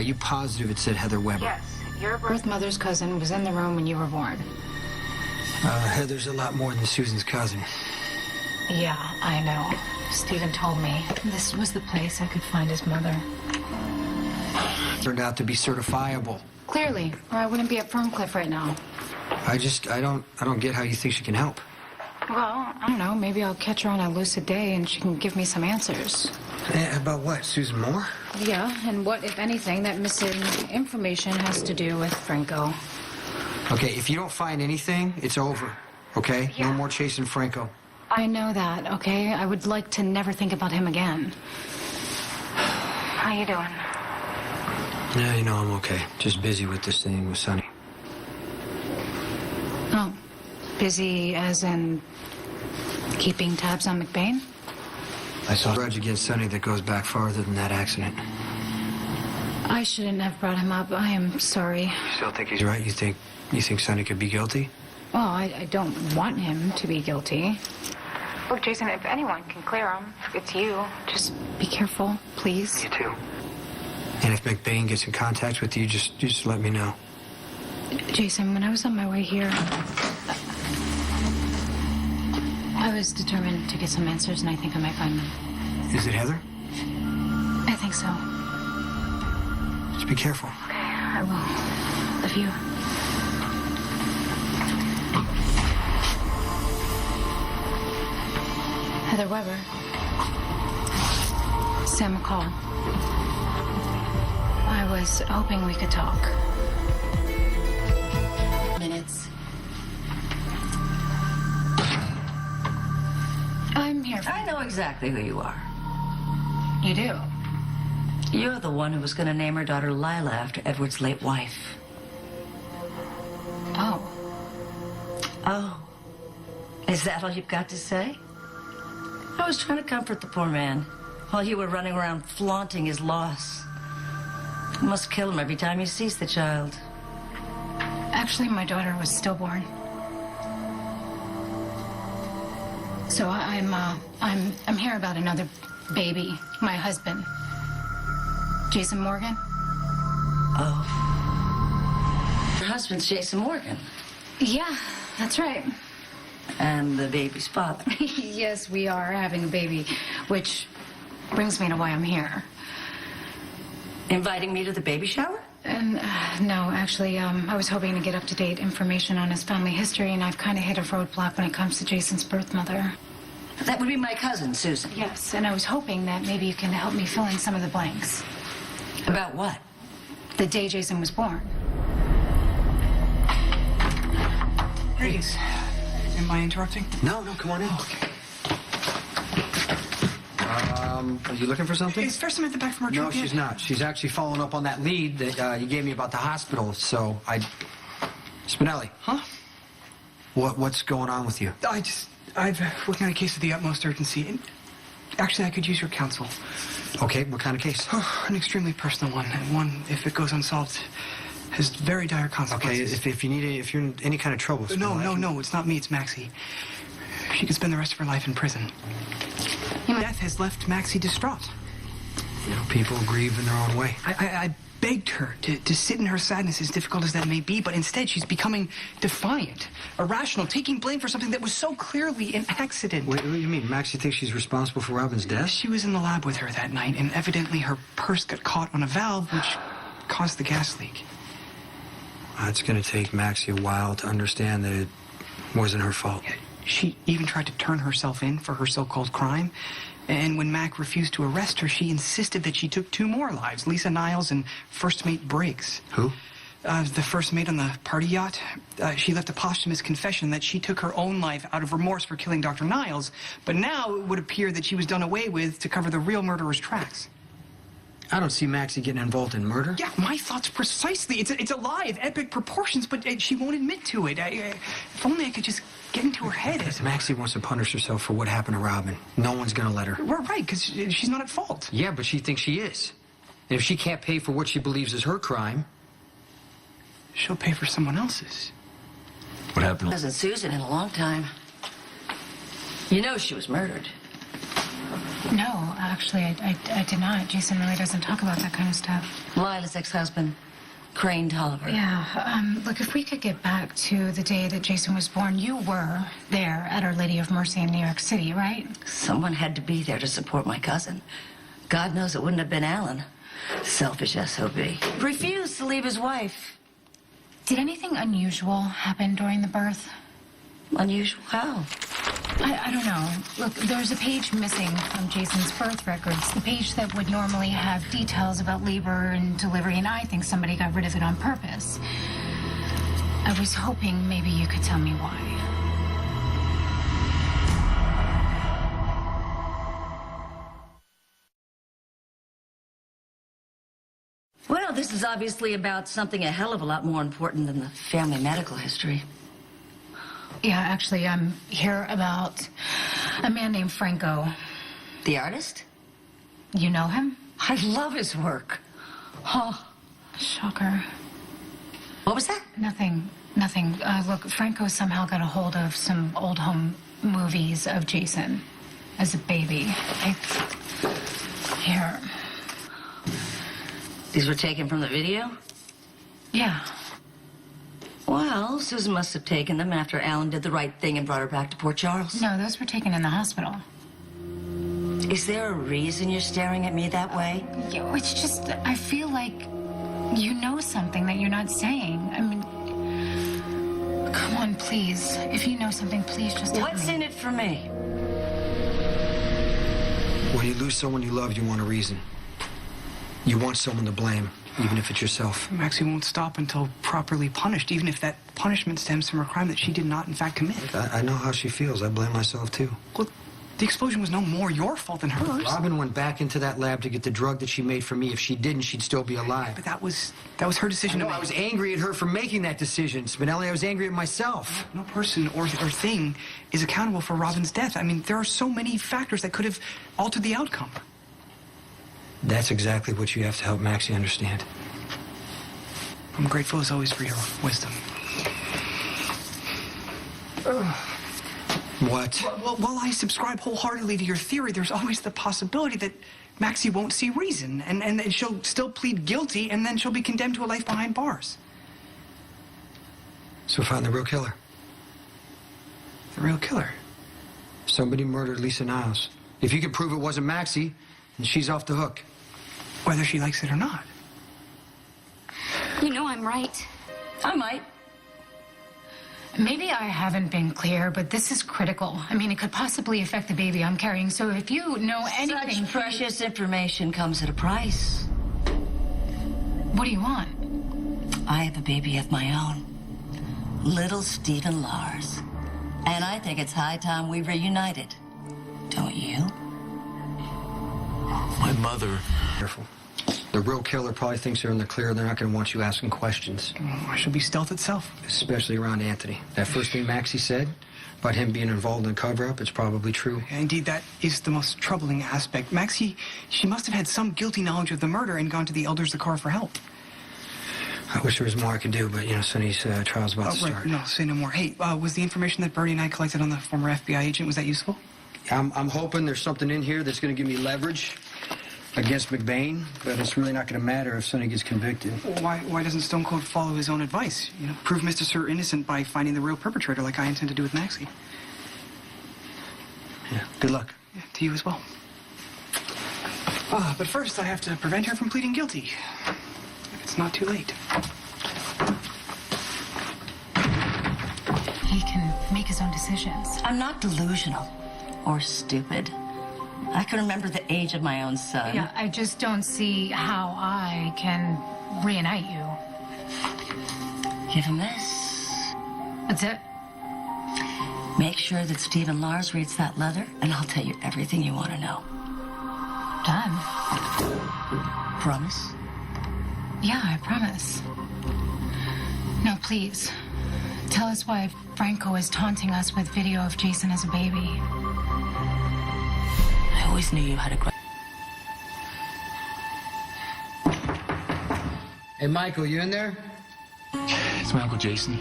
Are you positive it said Heather Webber? Yes, your birth mother's cousin was in the room when you were born. Heather's a lot more than Susan's cousin. Yeah, I know. Steven told me this was the place I could find his mother. Turned out to be certifiable. Clearly, or I wouldn't be at Ferncliff right now. I don't get how you think she can help. Well, I don't know. Maybe I'll catch her on a lucid day and she can give me some answers. About what, Susan Moore? Yeah, and what, if anything, that missing information has to do with Franco. Okay, if you don't find anything, it's over. Okay? Yeah. No more chasing Franco. I know that, okay? I would like to never think about him again. How you doing? Yeah, you know, I'm okay. Just busy with this thing with Sonny. Oh, busy as in keeping tabs on McBain? I saw a grudge against Sonny that goes back farther than that accident. I shouldn't have brought him up. I am sorry. You still think he's right? You think Sonny could be guilty? Well, I don't want him to be guilty. Look, Jason, if anyone can clear him, it's you. Just be careful, please. You too. And if McBain gets in contact with you, just let me know. Jason, when I was on my way here, I was determined to get some answers, and I think I might find them. Is it Heather? I think so. Just be careful. Okay, I will. Love you. Heather Webber. Sam McCall. I was hoping we could talk. Minutes. I'm here for I know exactly who you are. you. Do? You're the one who was going to name her daughter Lila after Edward's late wife. Oh. Oh. Is that all you've got to say? I was trying to comfort the poor man while you were running around flaunting his loss. It must kill him every time he sees the child. Actually, my daughter was stillborn. So I'm here about another baby. My husband, Jason Morgan. Oh. Your husband's Jason Morgan. Yeah, that's right. And the baby's father. Yes, we are having a baby, which brings me to why I'm here. Inviting me to the baby shower? No, actually, I was hoping to get up-to-date information on his family history, and I've kind of hit a roadblock when it comes to Jason's birth mother. That would be my cousin, Susan. Yes, and I was hoping that maybe you can help me fill in some of the blanks. About what? The day Jason was born. Greetings. Am I interrupting? No, come on in. Okay. Are you looking for something? Is Thurston at the back from our trip No, she's yet? not. She's actually following up on that lead that you gave me about the hospital. So Spinelli. Huh? What's going on with you? I've working on a case of the utmost urgency. And actually, I could use your counsel. Okay, what kind of case? An extremely personal one, and one, if it goes unsolved, has very dire Okay, consequences. if you're in any kind of trouble. No, it's not me, it's Maxie. She could spend the rest of her life in prison. Death has left Maxie distraught. You know, people grieve in their own way. I begged her to sit in her sadness, as difficult as that may be, but instead she's becoming defiant, irrational, taking blame for something that was so clearly an accident. Wait, what do you mean? Maxie thinks she's responsible for Robin's death? She was in the lab with her that night, and evidently her purse got caught on a valve, which caused the gas leak. It's going to take Maxie a while to understand that it wasn't her fault. She even tried to turn herself in for her so-called crime. And when Mac refused to arrest her, she insisted that she took 2 more lives, Lisa Niles and first mate Briggs. Who? The first mate on the party yacht. She left a posthumous confession that she took her own life out of remorse for killing Dr. Niles, but now it would appear that she was done away with to cover the real murderer's tracks. I don't see Maxie getting involved in murder. Yeah, my thoughts precisely. It's a lie of epic proportions, but she won't admit to it. If only I could just get into her head. If Maxie wants to punish herself for what happened to Robin, no one's going to let her. We're right, because she's not at fault. Yeah, but she thinks she is. And if she can't pay for what she believes is her crime... She'll pay for someone else's. What happened? Hasn't Susan in a long time. You know she was murdered. No, actually, I did not. Jason really doesn't talk about that kind of stuff. Lila's ex-husband, Crane Tolliver. Yeah, look, if we could get back to the day that Jason was born, you were there at Our Lady of Mercy in New York City, right? Someone had to be there to support my cousin. God knows it wouldn't have been Alan. Selfish SOB. Refused to leave his wife. Did anything unusual happen during the birth? Unusual how? I don't know. Look, there's a page missing from Jason's birth records. The page that would normally have details about labor and delivery, and I think somebody got rid of it on purpose. I was hoping maybe you could tell me why. Well, this is obviously about something a hell of a lot more important than the family medical history. Yeah, actually, I'm here about a man named Franco. The artist? You know him? I love his work. Oh, Shocker. what was that? Nothing. Look, Franco somehow got a hold of some old home movies of Jason as a baby. Here. These were taken from the video? Yeah. Well, Susan must have taken them after Alan did the right thing and brought her back to Port Charles. No, those were taken in the hospital. Is there a reason you're staring at me that way? It's just, I feel like you know something that you're not saying. I mean, come on, please. If you know something, please just tell What's me. in it for me? When you lose someone you love, you want a reason. You want someone to blame, even if it's yourself. Maxie won't stop until properly punished, even if that punishment stems from a crime that she did not, in fact, commit. I know how she feels. I blame myself, too. Well, the explosion was no more your fault than hers. Robin went back into that lab to get the drug that she made for me. If she didn't, she'd still be alive. But that was her decision No, to make. I was angry at her for making that decision. Spinelli, I was angry at myself. No person or thing is accountable for Robin's death. I mean, there are so many factors that could have altered the outcome. That's exactly what you have to help Maxie understand. I'm grateful as always for your wisdom. What? Well, while I subscribe wholeheartedly to your theory, there's always the possibility that Maxie won't see reason, and she'll still plead guilty, and then she'll be condemned to a life behind bars. So find the real killer. The real killer. Somebody murdered Lisa Niles. If you can prove it wasn't Maxie, then she's off the hook. Whether she likes it or not. You know I'm right. I might. Maybe I haven't been clear, but this is critical. I mean, it could possibly affect the baby I'm carrying, so if you know anything... Such precious information comes at a price. What do you want? I have a baby of my own. Little Steven Lars. And I think it's high time we reunited. Don't you? My mother. Careful. The real killer probably thinks they're in the clear. They're not going to want you asking questions. I shall be stealth itself. Especially around Anthony. That first thing Maxie said about him being involved in the cover-up, it's probably true. Indeed, that is the most troubling aspect. Maxie, she must have had some guilty knowledge of the murder and gone to the elders of the car for help. I wish there was more I could do, but, you know, Sonny's trial's about to Right. start. No, say no more. Hey, was the information that Bertie and I collected on the former FBI agent, was that useful? I'm hoping there's something in here that's going to give me leverage against McBain, but it's really not going to matter if Sonny gets convicted. Why doesn't Stone Cold follow his own advice? You know, prove Mr. Sir innocent by finding the real perpetrator like I intend to do with Maxie. Yeah, good luck. Yeah, to you as well. But first I have to prevent her from pleading guilty. If it's not too late. He can make his own decisions. I'm not delusional or stupid. I can remember the age of my own son. Yeah, I just don't see how I can reunite you. Give him this. That's it? Make sure that Steven Lars reads that letter, and I'll tell you everything you want to know. Done. Promise? Yeah, I promise. No, please. Tell us why Franco is taunting us with video of Jason as a baby. I always knew you had a great... Hey, Michael, you in there? It's my Uncle Jason.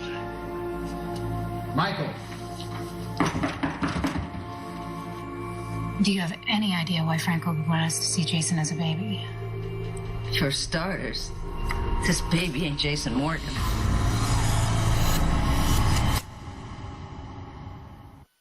Michael. Do you have any idea why Franco would want us to see Jason as a baby? For starters, this baby ain't Jason Morgan.